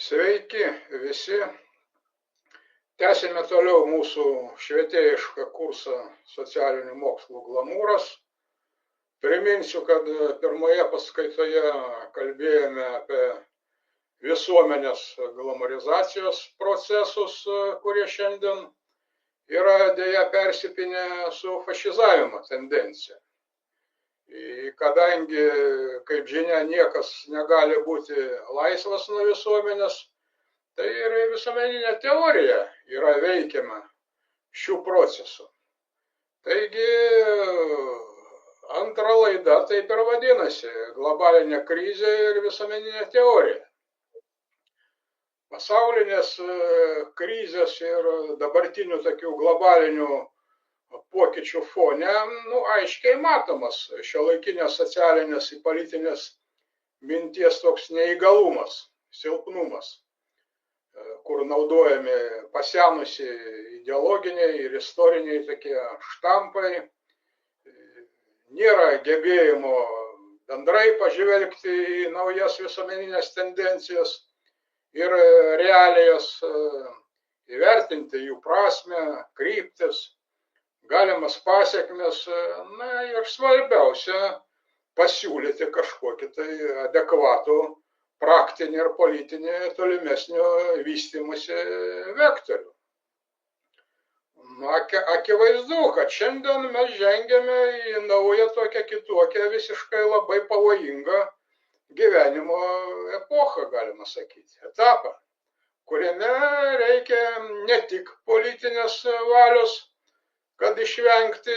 Sveiki visi. Tęsime toliau mūsų švietėjišką kursą socialinių mokslų glamūras. Priminsiu, kad pirmoje paskaitoje kalbėjome apie visuomenės glamūrizacijos procesus, kurie šiandien yra dėja persipinę su fašizavimo tendencija. Kadangi, kaip žinia, niekas negali būti laisvas nuo visuomenės, tai ir visuomeninė teorija yra veikiama šių procesų. Taigi, antra laida taip ir vadinasi – globalinė krizė ir visuomeninė teorija. Pasaulinės krizės ir dabartinių tokių globalinių pokyčių fone aiškiai matomas šiuolaikinės socialinės ir politinės minties toks neįgalumas, silpnumas, kur naudojami pasenusi ideologiniai ir istoriniai tokie štampai, nėra gebėjimo bendrai pažvelgti į naujas visuomeninės tendencijas ir realijas, įvertinti jų prasmę, kryptis, galimas pasekmes, ir svarbiausia pasiūlyti kažkokį tai adekvatų praktinį ir politinį tolimesnio vystymosi vektorių. Akivaizdu, kad šiandien mes žengiame į naują tokią kitokią, visiškai labai pavojingą gyvenimo epochą, galima sakyti, etapą, kuriame reikia ne tik politinės valios, kad išvengti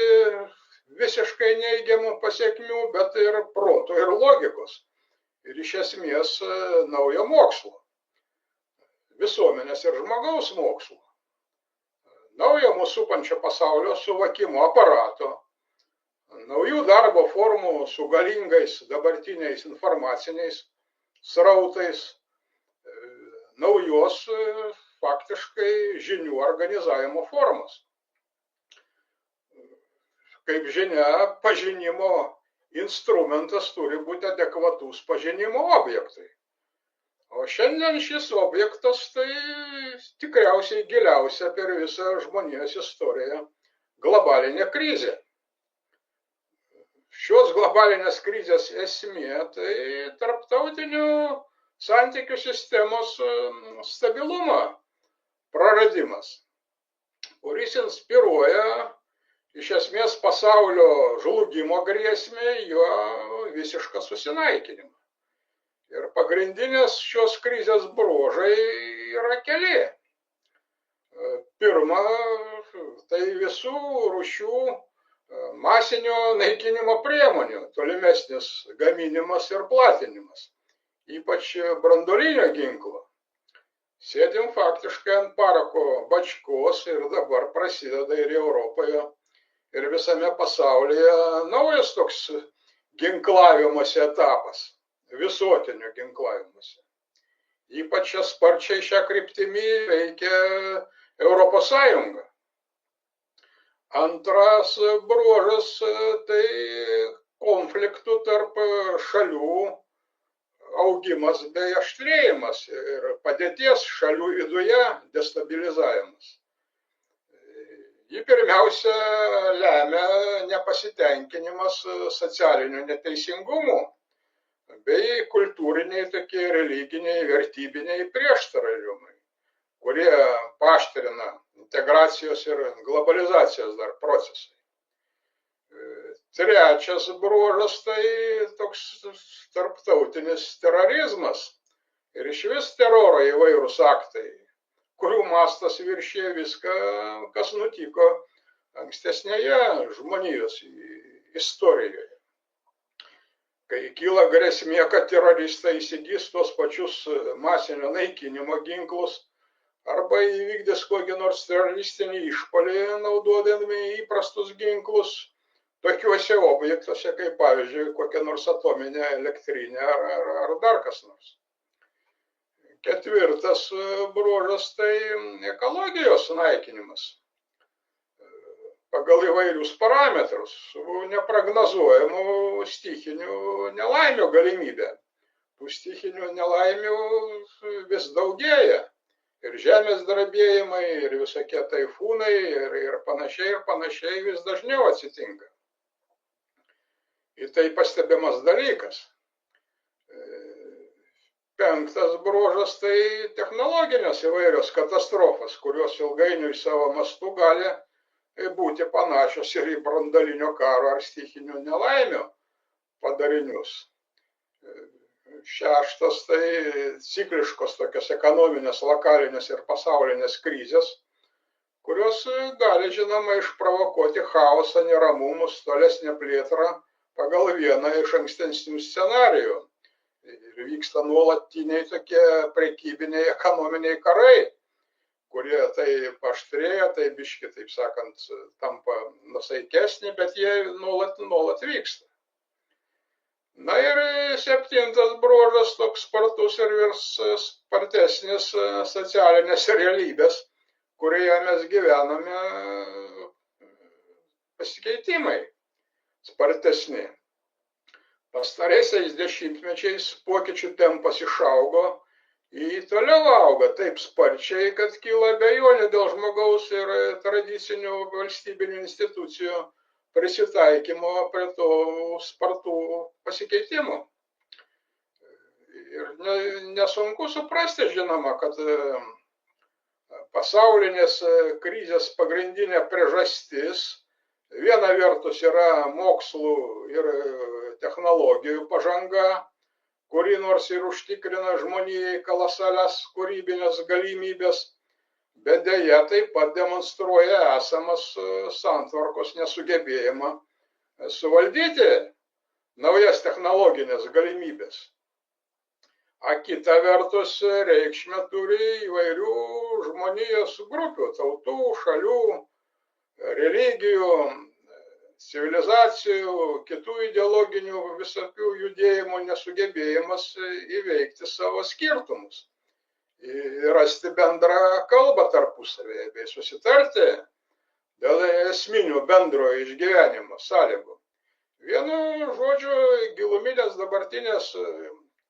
visiškai neigiamų pasekmių, bet ir proto ir logikos. Ir iš esmės naujo mokslo, visuomenės ir žmogaus mokslo, naujo mūsų supančio pasaulio suvokimo aparato, naujų darbo formų su galingais dabartiniais informaciniais srautais, naujos faktiškai žinių organizavimo formos. Kaip žinia, pažinimo instrumentas turi būti adekvatus pažinimo objektui. O šiandien šis objektas tai tikriausiai giliausia per visą žmonijos istoriją globalinė krizė. Šios globalinės krizės esmė tai tarptautinių santykių sistemos stabilumo praradimas, kuris inspiruoja iš esmės pasaulio žlugimo grėsmė, jo visišką susinaikinimą. Ir pagrindinės šios krizės bruožai yra keli. Pirma, tai visų rūšių masinio naikinimo priemonių tolimesnis gaminimas ir platinimas, ypač branduolinio ginklo. Sėdim faktiškai ant parako bačkos ir dabar prasideda ir Europoje, ir visame pasaulyje naujas toks ginklavimosi etapas, visuotinio ginklavimosi. Ypač sparčiai šią kryptimį veikia Europos Sąjunga. Antras bruožas tai konfliktų tarp šalių augimas bei aštrėjimas ir padėties šalių viduje destabilizavimas. Jį pirmiausia lemia nepasitenkinimas socialiniu neteisingumu bei kultūriniai tokie religiniai, vertybiniai prieštaravimai, kurie paaštrina integracijos ir globalizacijos dar procesai. Trečias bruožas tai toks tarptautinis terorizmas ir išvis teroro įvairūs aktai, kurių mastas viršija viską, kas nutiko ankstesnėje žmonijos istorijoje. Kai kyla grėsmė, kad teroristai įsigys tos pačius masinio naikinimo ginklus arba įvykdys kokį nors teroristinį išpuolį naudodami įprastus ginklus tokiuose objektuose, kaip pavyzdžiui kokia nors atominė elektrinė ar dar kas nors. Ketvirtas bruožas tai ekologijos naikinimas. Pagal įvairius parametrus, su neprognozuojamų stichinių nelaimių galimybė. Tų stichinių nelaimių vis daugėja. Ir žemės drebėjimai, ir visokie taifūnai, ir panašiai vis dažniau atsitinka. Ir tai pastebimas dalykas. Penktas bruožas tai technologinės įvairios katastrofos, kurios ilgainiui savo mastu gali būti panašios ir į branduolinio karo ar stichinių nelaimių padarinius. Šeštas tai cikliškos tokios ekonominės, lokalinės ir pasaulinės krizės, kurios gali, žinoma, išprovokuoti chaosą, neramumus, tolesnę plėtrą pagal vieną iš ankstesnių scenarijų. Ir vyksta nuolatiniai tokie prekybiniai, ekonominiai karai, kurie tai paaštrėja, tai biški, taip sakant, tampa nusaikesni, bet jie nuolat vyksta. Na ir septintas bruožas toks spartus ir vis spartesnis socialinės realybės, kurioje mes gyvename, pasikeitimai spartesni. Pastaraisiais dešimtmečiais pokyčių tempas išaugo, į toliau auga taip sparčiai, kad kyla abejonių dėl žmogaus ir tradicinių valstybinių institucijų prisitaikymo prie to spartų pasikeitimų. Ir nesunku suprasti, žinoma, kad pasaulinės krizės pagrindinė priežastis viena vertus yra mokslų ir technologijų pažanga, kuri nors ir užtikrina žmonijai kolosalias kūrybinės galimybės, bet deja taip pat demonstruoja esamas santvarkos nesugebėjimą suvaldyti naujas technologinės galimybės. A kita vertus reikšmę turi įvairių žmonijos grupių, tautų, šalių, religijų, civilizacijų, kitų ideologinių visokių judėjimų nesugebėjimas įveikti savo skirtumus. Ir rasti bendrą kalbą tarpusavėje bei susitarti dėl esminių bendrojo išgyvenimo sąlygų. Vienu žodžiu, giluminės dabartinės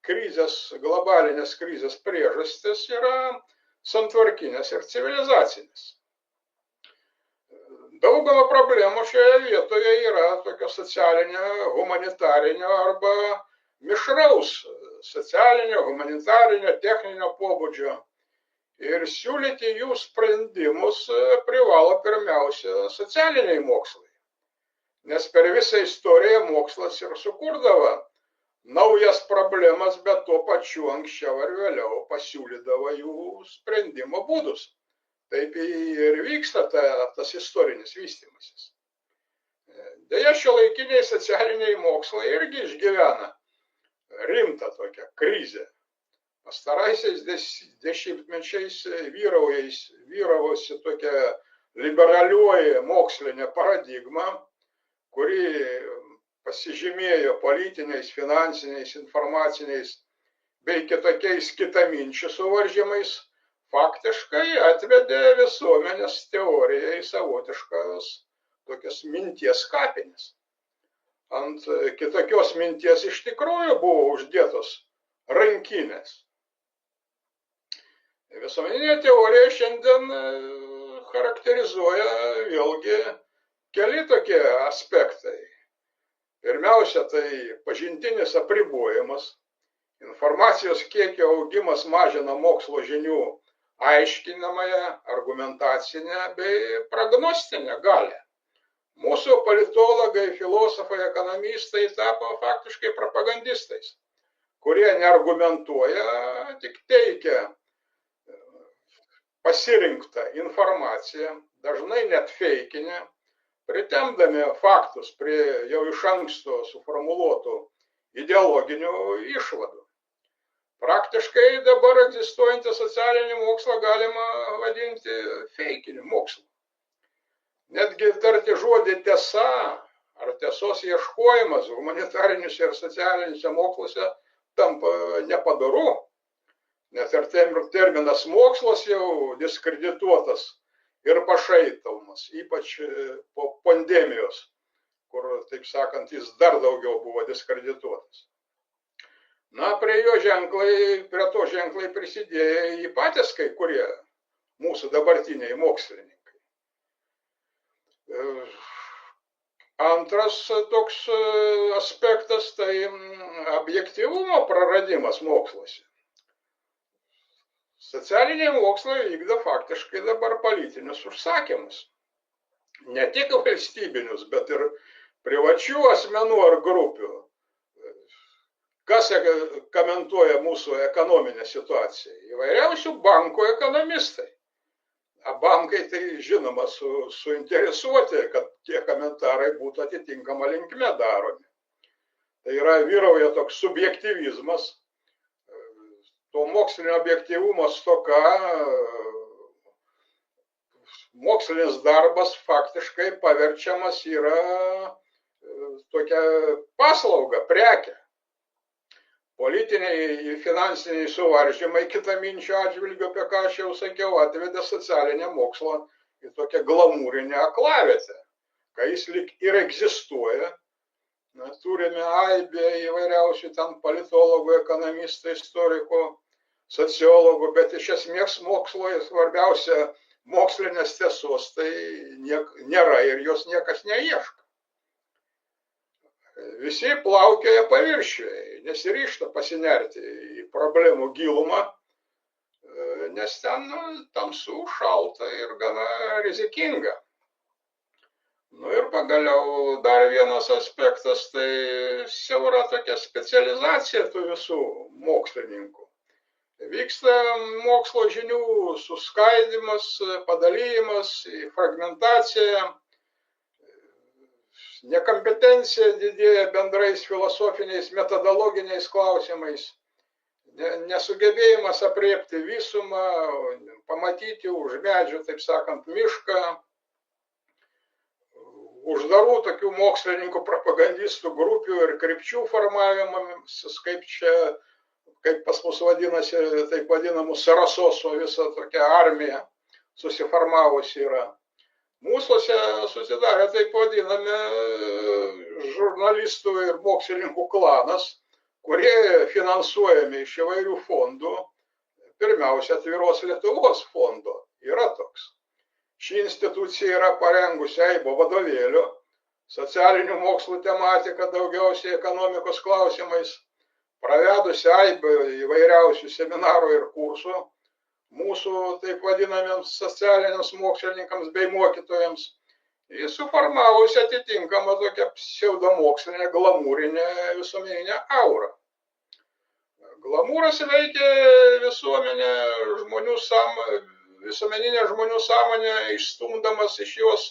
krizės, globalinės krizės priežastis yra santvarkinės ir civilizacinės. Dauguma problemų šioje vietoje yra tokio socialinio, humanitarinio arba mišraus socialinio, humanitarinio, techninio pobūdžio. Ir siūlyti jų sprendimus privalo pirmiausia socialiniai mokslai. Nes per visą istoriją mokslas ir sukurdavo naujas problemas, bet tuo pačiu anksčiau ar vėliau pasiūlydavo jų sprendimo būdus. Taip ir vyksta tas istorinis vystymasis. Deja, šiuolaikiniai socialiniai mokslai irgi išgyvena rimtą tokią krizę. Pastaraisiais dešimtmečiais vyravosi tokia liberalioji mokslinė paradigma, kuri pasižymėjo politiniais, finansiniais, informaciniais bei kitokiais kitaminčių suvaržymais, faktiškai atvedė visuomenės teoriją į savotiškas tokias minties kapines. Ant kitokios minties iš tikrųjų buvo uždėtos rankinės. Visuomeninė teorija šiandien charakterizuoja vėlgi keli tokie aspektai. Pirmiausia, tai pažintinis apribojimas. Informacijos kiekio augimas mažina mokslo žinių aiškinamąją, argumentacinę bei prognostinę galią. Mūsų politologai, filosofai, ekonomistai tapo faktiškai propagandistais, kurie neargumentuoja, tik teikia pasirinktą informaciją, dažnai net feikinę, pritemdami faktus prie jau iš anksto suformuluotų ideologinių išvadų. Praktiškai dabar egzistuojantį socialinį mokslą galima vadinti feikiniu mokslu. Netgi tarti žodį tiesa ar tiesos ieškojimas humanitariniuose ir socialiniuose moksluose tampa nepadoru. Net ir terminas mokslas jau diskredituotas ir pašaipomas, ypač po pandemijos, kur, taip sakant, jis dar daugiau buvo diskredituotas. Na, prie to ženklai prisidėjo į patys kai kurie mūsų dabartiniai mokslininkai. Antras toks aspektas tai objektyvumo praradimas moksluose. Socialiniai mokslai vykdo faktiškai dabar politinius užsakymus. Ne tik valstybinius, bet ir privačių asmenų ar grupių. Kas komentuoja mūsų ekonominę situaciją? Įvairiausių bankų ekonomistai. Bankai tai žinoma suinteresuoti, kad tie komentarai būtų atitinkama linkme daromi. Tai yra vyrauja toks subjektyvizmas, to mokslinio objektyvumo stoka, mokslinis darbas faktiškai paverčiamas yra tokia paslauga, prekė. Politiniai ir finansiniai suvaržymai kitaminčių atžvilgiu, apie ką aš jau sakiau, atvedė socialinę mokslą į tokią glamūrinę aklavietę, kai jis lyg ir egzistuoja. Turime aibę įvairiausių ten politologų, ekonomistų, istorikų, sociologų, bet iš esmės mokslo svarbiausia mokslinės tiesos tai nėra ir jos niekas neieško. Visi plaukioja paviršiuje, nesiryžta pasinerti į problemų gilumą, nes ten tamsu, šalta ir gana rizikinga. Ir pagaliau dar vienas aspektas, tai siaura tokia specializacija tų visų mokslininkų. Vyksta mokslo žinių suskaidimas, padalymas, fragmentacija, nekompetencija didėja bendrais filosofiniais, metodologiniais klausimais, nesugebėjimas apriepti visumą, pamatyti už medžių, taip sakant, mišką, uždarų tokių mokslininkų propagandistų grupių ir krypčių formavimas, kaip pas mus vadinasi, taip vadinamų Sarasoso visa tokia armija susiformavusi yra. Mūsuose susidarė taip vadinami žurnalistų ir mokslininkų klanas, kurie finansuojami iš įvairių fondų, pirmiausia Atviros Lietuvos fondo yra toks. Ši institucija yra parengusi aibę vadovėlių, socialinių mokslų tematika daugiausiai ekonomikos klausimais, pravedusi aibę įvairiausių seminarų ir kursų, mūsų taip vadinamiems socialiniams mokslininkams bei mokytojams, jis suformavusi atitinkamą tokią pseudomokslinę glamūrinę visuomeninę aurą. Glamūras veikia visuomeninę žmonių sąmonę, išstumdamas iš jos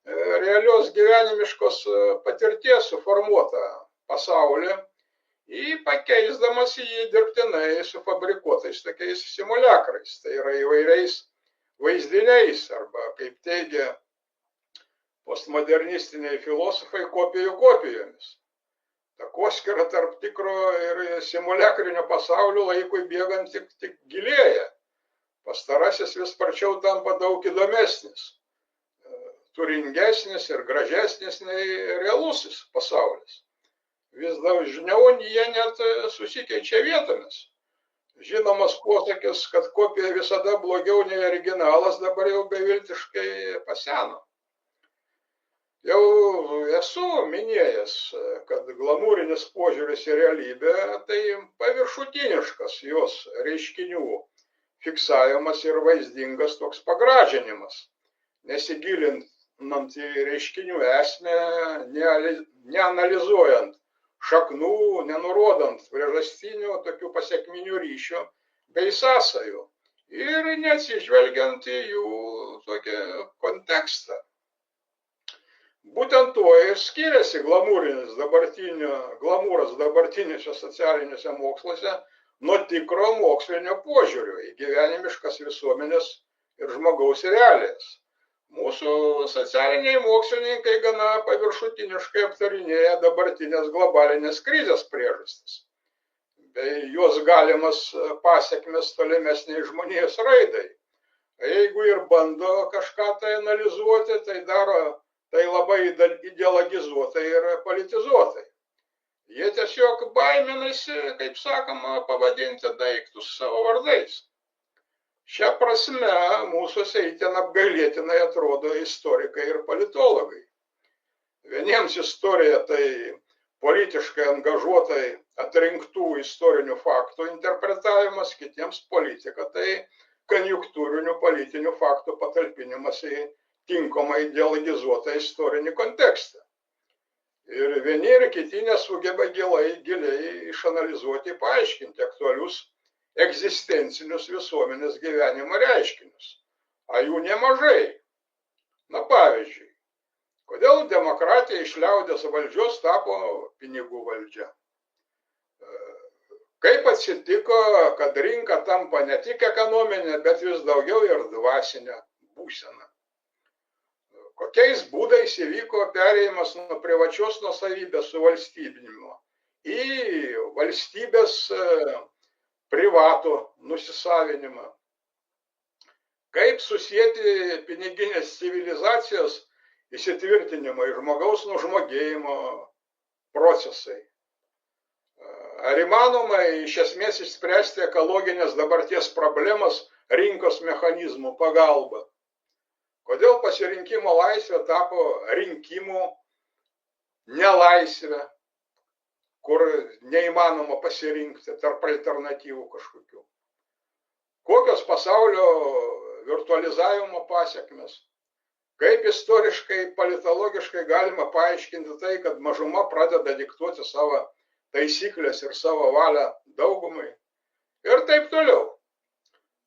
realios gyvenimiškos patirties suformuotą pasaulį, pakeisdamas jį dirbtinai sufabrikuotais tokiais simuliakrais, tai yra įvairiais vaizdiniais, arba, kaip teigia postmodernistiniai filosofai, kopijų kopijomis. Takoskyra tarp tikro ir simuliakrinio pasaulio laikui bėgant tik gilėja. Pastarasis vis sparčiau tampa daug įdomesnis, turingesnis ir gražesnis nei realusis pasaulis. Vis dažniau jie net susikeičia vietomis. Žinomas posakis, kad kopija visada blogiau nei originalas, dabar jau beviltiškai paseno. Jau esu minėjęs, kad glamūrinis požiūris į realybę tai paviršutiniškas jos reiškinių fiksavimas ir vaizdingas toks pagražinimas, nesigilinant į reiškinių esmę, neanalizuojant šaknų, nenurodant priežastinių tokių pasekminių ryšių bei sąsajų ir neatsižvelgiant į jų tokį kontekstą. Būtent tuo ir skiriasi glamūras dabartiniuose socialiniuose moksluose nuo tikro mokslinio požiūrio į gyvenimiškas visuomenės ir žmogaus realijas. Mūsų socialiniai mokslininkai gana paviršutiniškai aptarinėja dabartinės globalinės krizės priežastis, bei jos galimas pasekmes tolimesniai žmonijos raidai. Jeigu ir bando kažką tai analizuoti, tai daro tai labai ideologizuotai ir politizuotai. Jie tiesiog baiminasi, kaip sakoma, pavadinti daiktus savo vardais. Šia prasme mūsųse įtin apgailėtinai atrodo istorikai ir politologai. Vieniems istorija tai politiškai angažuotai atrinktų istorinių faktų interpretavimas, kitiems politika tai konjunktūrinių politinių faktų patalpinimas į tinkamai ideologizuotą istorinį kontekstą. Ir vieni ir kiti nesugeba giliai išanalizuoti, paaiškinti aktualius egzistencinius visuomenės gyvenimo reiškinius. A jų nemažai. Na pavyzdžiui, kodėl demokratija iš liaudės valdžios tapo pinigų valdžia? Kaip atsitiko, kad rinka tampa ne tik ekonominė, bet vis daugiau ir dvasinė būsena? Kokiais būdais įvyko perėjimas nuo privačios nuosavybės su valstybinimu į valstybės privatų nusisavinimą? Kaip susijęti piniginės civilizacijos įsitvirtinimo ir žmogaus nužmogėjimo procesai? Ar įmanoma iš esmės išspręsti ekologinės dabarties problemas rinkos mechanizmų pagalba? Kodėl pasirinkimo laisvė tapo rinkimų nelaisvė, kur neįmanoma pasirinkti tarp alternatyvų kažkokių? Kokios pasaulio virtualizavimo pasekmės? Kaip istoriškai, politologiškai galima paaiškinti tai, kad mažuma pradeda diktuoti savo taisyklės ir savo valią daugumai? Ir taip toliau.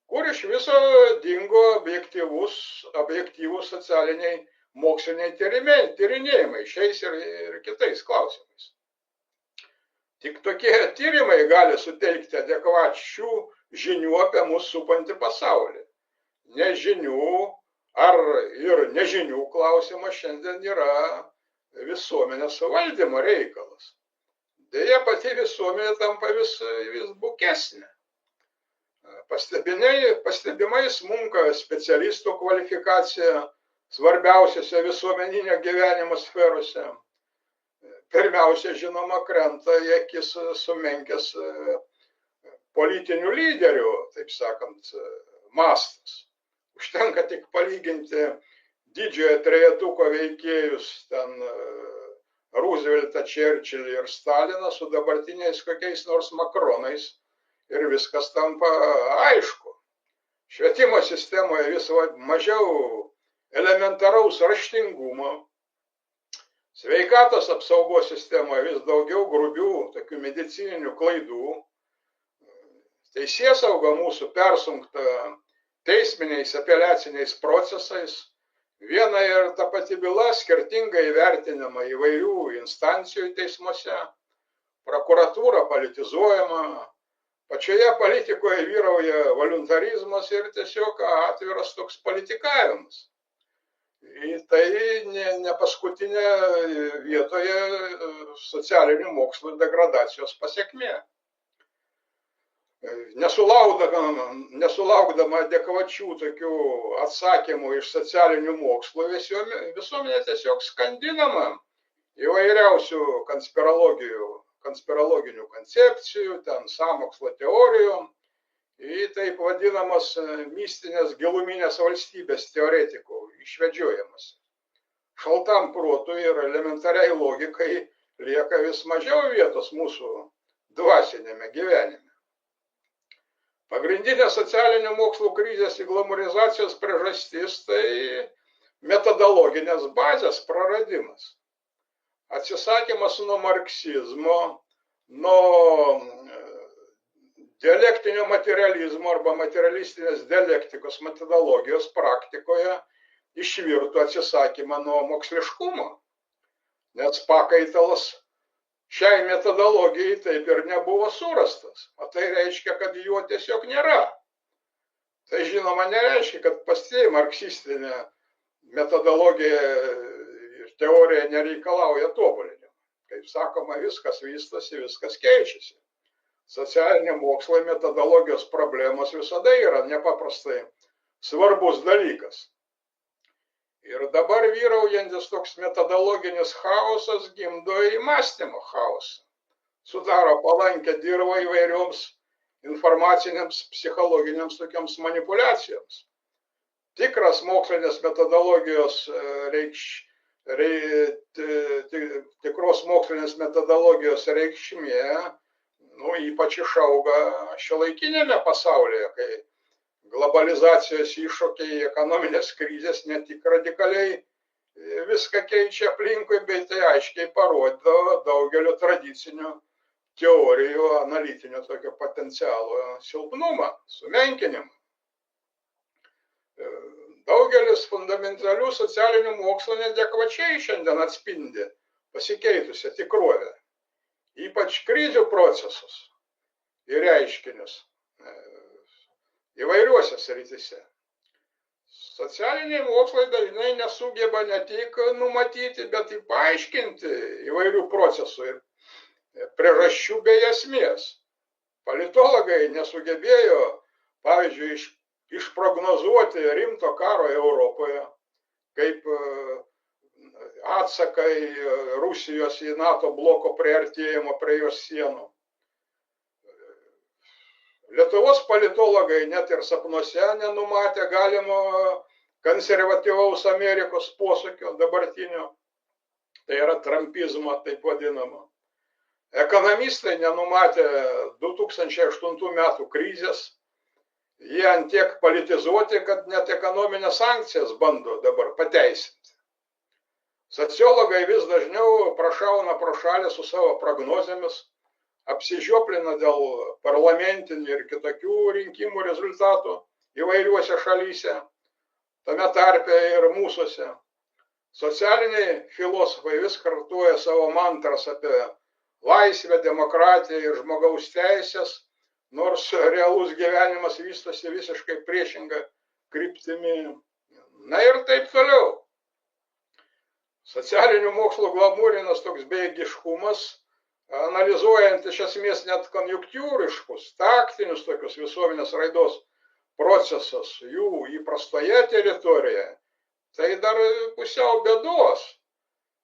Kur iš viso dingo objektyvūs socialiniai moksliniai tyrinėjimai šiais ir kitais klausimais? Tik tokie tyrimai gali suteikti adekvačių žinių apie mūsų supantį pasaulį. Nežinių ar ir nežinių klausimas šiandien yra visuomenės valdymo reikalas. Deja, pati visuomenė tampa vis bukesnė. Pastebimai smunka specialistų kvalifikacija svarbiausiose visuomeninio gyvenimo sferose. Pirmiausia, žinoma, krenta į akis sumenkęs politinių lyderių, taip sakant, mastas. Užtenka tik palyginti didžiojo trejetuko veikėjus, ten Rooseveltą, Churchillį ir Staliną su dabartiniais kokiais nors Makronais ir viskas tampa aišku. Švietimo sistemoje vis mažiau elementaraus raštingumo, sveikatos apsaugos sistemoje vis daugiau grubių tokių medicininių klaidų, teisėsauga mūsų persunkta teisminiais apeliaciniais procesais, viena ir ta pati byla skirtingai vertinama įvairių instancijų teismuose, prokuratūra politizuojama, pačioje politikoje vyrauja voluntarizmas ir tiesiog atviras toks politikavimas. Tai ne paskutinė vietoje socialinių mokslų degradacijos pasekmė. Nesulaukdama adekvačių tokių atsakymų iš socialinių mokslų, visuomenė tiesiog skandinama įvairiausių konspirologinių koncepcijų, ten sąmokslo teorijų, į taip vadinamas mistinės giluminės valstybės teoretikų išvedžiojimas. Šaltam protui ir elementariai logikai lieka vis mažiau vietos mūsų dvasinėme gyvenime. Pagrindinė socialinių mokslų krizės ir glamorizacijos priežastis tai metodologinės bazės praradimas. Atsisakymas nuo marksizmo, nuo dialektinio materializmo arba materialistinės dialektikos metodologijos praktikoje išvirto atsisakymą nuo moksliškumo, nes pakaitalas šiai metodologijai taip ir nebuvo surastas, o tai reiškia, kad jo tiesiog nėra. Tai žinoma nereiškia, kad pati marksistinė metodologija ir teorija nereikalauja tobulinimo. Kaip sakoma, viskas vystosi, viskas keičiasi. Socialiniai mokslai metodologijos problemos visada yra nepaprastai svarbus dalykas. Ir dabar vyraujantis toks metodologinis chaosas gimdo į mąstymo chaosą. sudaro palankę dirvą įvairioms informacinėms, psichologiniams tokiams manipuliacijoms. Tikras mokslinės metodologijos tikros mokslinės metodologijos reikšmė, ypač išauga šiuolaikinėme pasaulyje, kai globalizacijos iššūkiai, ekonominės krizės ne tik radikaliai viską keičia aplinkui, bet tai aiškiai parodo daugelio tradicinių teorijų analitinio tokio potencialo silpnumą, sumenkinimą. Daugelis fundamentalių socialinių mokslų neadekvačiai šiandien atspindi pasikeitusią tikrovę, ypač krizių procesus ir reiškinius įvairiuose srityse. Socialiniai mokslai dažnai nesugeba ne tik numatyti, bet ir paaiškinti įvairių procesų ir priežasčių bei esmės. Politologai nesugebėjo, pavyzdžiui, išprognozuoti rimto karo Europoje, kaip atsakai Rusijos į NATO bloko priartėjimo prie jos sienų. Lietuvos politologai net ir sapnuose nenumatė galimo konservatyvaus Amerikos posūkio dabartinio, tai yra trumpizmo taip vadinamo. Ekonomistai nenumatė 2008 metų krizės, jie antiek politizuoti, kad net ekonominės sankcijas bando dabar pateisinti. Sociologai vis dažniau prašauna pro šalį su savo prognozėmis, apsižioplina dėl parlamentinių ir kitokių rinkimų rezultatų įvairiuose šalyse, tame tarpe ir mūsuose. Socialiniai filosofai vis kartuoja savo mantras apie laisvę, demokratiją ir žmogaus teisės, nors realus gyvenimas vystosi visiškai priešinga kryptimi. Na ir taip toliau. Socialinių mokslų glamūrinas toks bejėgiškumas, analizuojant iš esmės net konjunktūriškus, taktinius tokius visuomenės raidos procesus jų įprastoje teritorijoje, tai dar pusiau bėdos,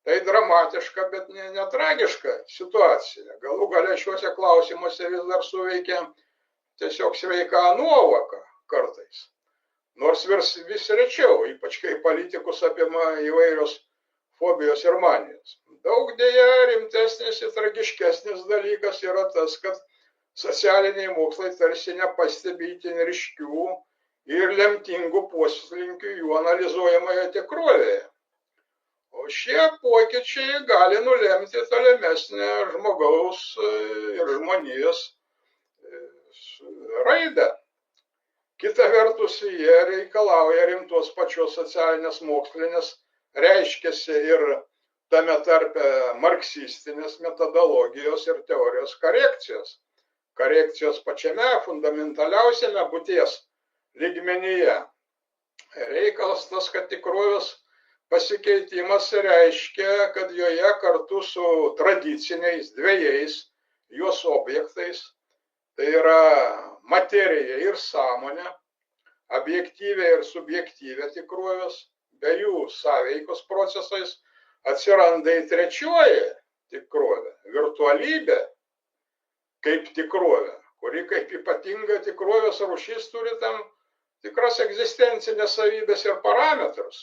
tai dramatiška, bet ne tragiška situacija. Galų gale šiuose klausimuose vis dar suveikia tiesiog sveika nuovoka kartais. Nors vis rečiau, ypač kai politikus apima įvairios fobijos ir manijos. Daug dėja rimtesnis ir tragiškesnis dalykas yra tas, kad socialiniai mokslai tarsi nepastebi itin ryškių ir lemtingų poslinkių jų analizuojamoje tikrovėje. O šie pokyčiai gali nulemti tolimesnę žmogaus ir žmonijos raidą. Kita vertus, jie reikalauja rimtos pačios socialinės mokslinės, reiškiasi ir tame tarpe marksistinės metodologijos ir teorijos korekcijos. Korekcijos pačiame fundamentaliausiame būties lygmenyje. Reikalas tas, kad tikrovės pasikeitimas reiškia, kad joje kartu su tradiciniais dvejais jos objektais, tai yra materija ir sąmonė, objektyvė ir subjektyvė tikrovės, be jų sąveikos procesais atsiranda ir trečioji tikrovė, virtualybė kaip tikrovė, kuri kaip ypatinga tikrovės rūšis turi tam tikras egzistencinės savybės ir parametrus.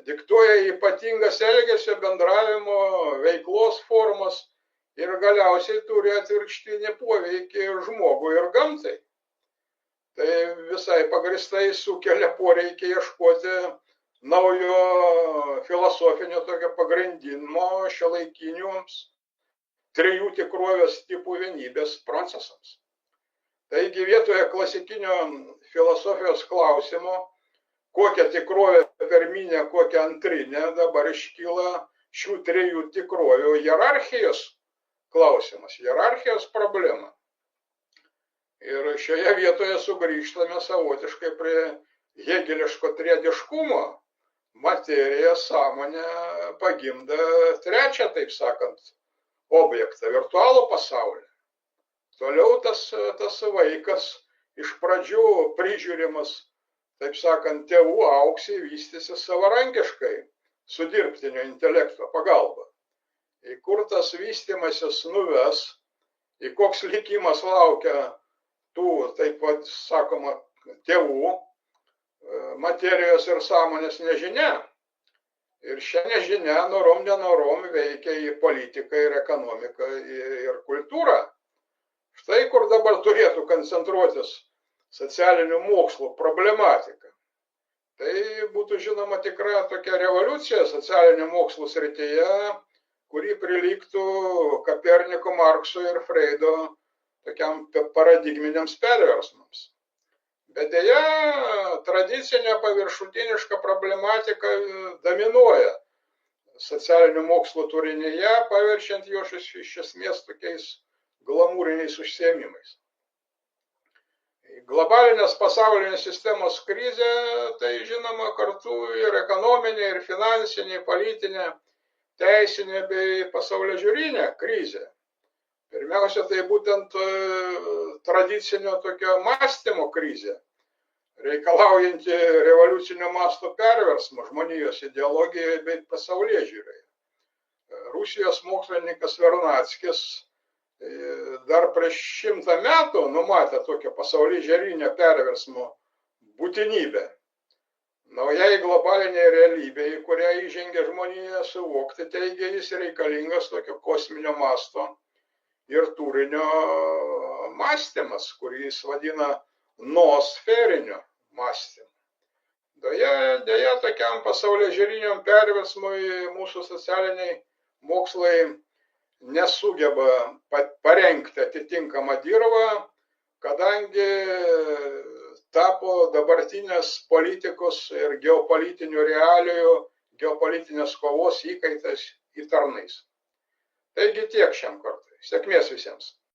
Diktuoja ypatingas elgesio, bendravimo, veiklos formas ir galiausiai turi atvirkštinį poveikį žmogui ir gamtai. Tai visai pagrįstai sukelia poreikį ieškoti naujo filosofinio tokio pagrindimo šiuolaikiniams trijų tikrovės tipų vienybės procesams. Taigi vietoje klasikinio filosofijos klausimo, kokia tikrovė pirminė, kokia antrinė, dabar iškyla šių trijų tikrovių hierarchijos klausimas, hierarchijos problema. Ir šioje vietoje sugrįžtame savotiškai prie hegeliško triadiškumo. Materija, sąmonė pagimda trečią, taip sakant, objektą, virtualų pasaulį. Toliau tas vaikas iš pradžių prižiūrimas, taip sakant, tėvų augs, vystysis savarankiškai su dirbtinio intelekto pagalba. į kur tas vystymasis nuves, į koks likimas laukia tų, taip pat sakoma, tėvų, materijos ir sąmonės nežinia. Ir šią nežinią norom nenorom veikia į politiką, ir ekonomiką, ir kultūrą. Štai kur dabar turėtų koncentruotis socialinių mokslų problematika. Tai būtų žinoma tikra tokia revoliucija socialinių mokslų srityje, kuri prilygtų Koperniko, Markso ir Freido tokiam paradigminiams perversmams. Bet deja, tradicinė paviršutiniška problematika dominuoja socialinių mokslų turinyje, paverčiant juos iš esmės tokiais glamūriniais užsiėmimais. Globalinės pasaulinės sistemos krizė, tai žinoma kartu ir ekonominė, ir finansinė, politinė, teisinė bei pasaulėžiūrinė krizė. Pirmiausia, tai būtent tradicinio tokio mąstymo krizė, reikalaujanti revoliucinio masto perversmo žmonijos ideologijoje bei pasaulėžiūroje. Rusijos mokslininkas Vernackis dar prieš 100 metų numatė tokią pasaulėžiūrinę perversmo būtinybę. Naujai globaliniai realybei, į kurią įžengė žmonija, suvokti, teigia, jis reikalingas tokio kosminio masto ir turinio mąstymas, kurį jis vadina noosferiniu mąstymu. Deja, tokiam pasaulėžiūriniam perversmui mūsų socialiniai mokslai nesugeba parengti atitinkamą dirvą, kadangi tapo dabartinės politikos ir geopolitinių realijų, geopolitinės kovos įkaitais į tarnais. Taigi tiek šiam kartui. Sėkmės visiems.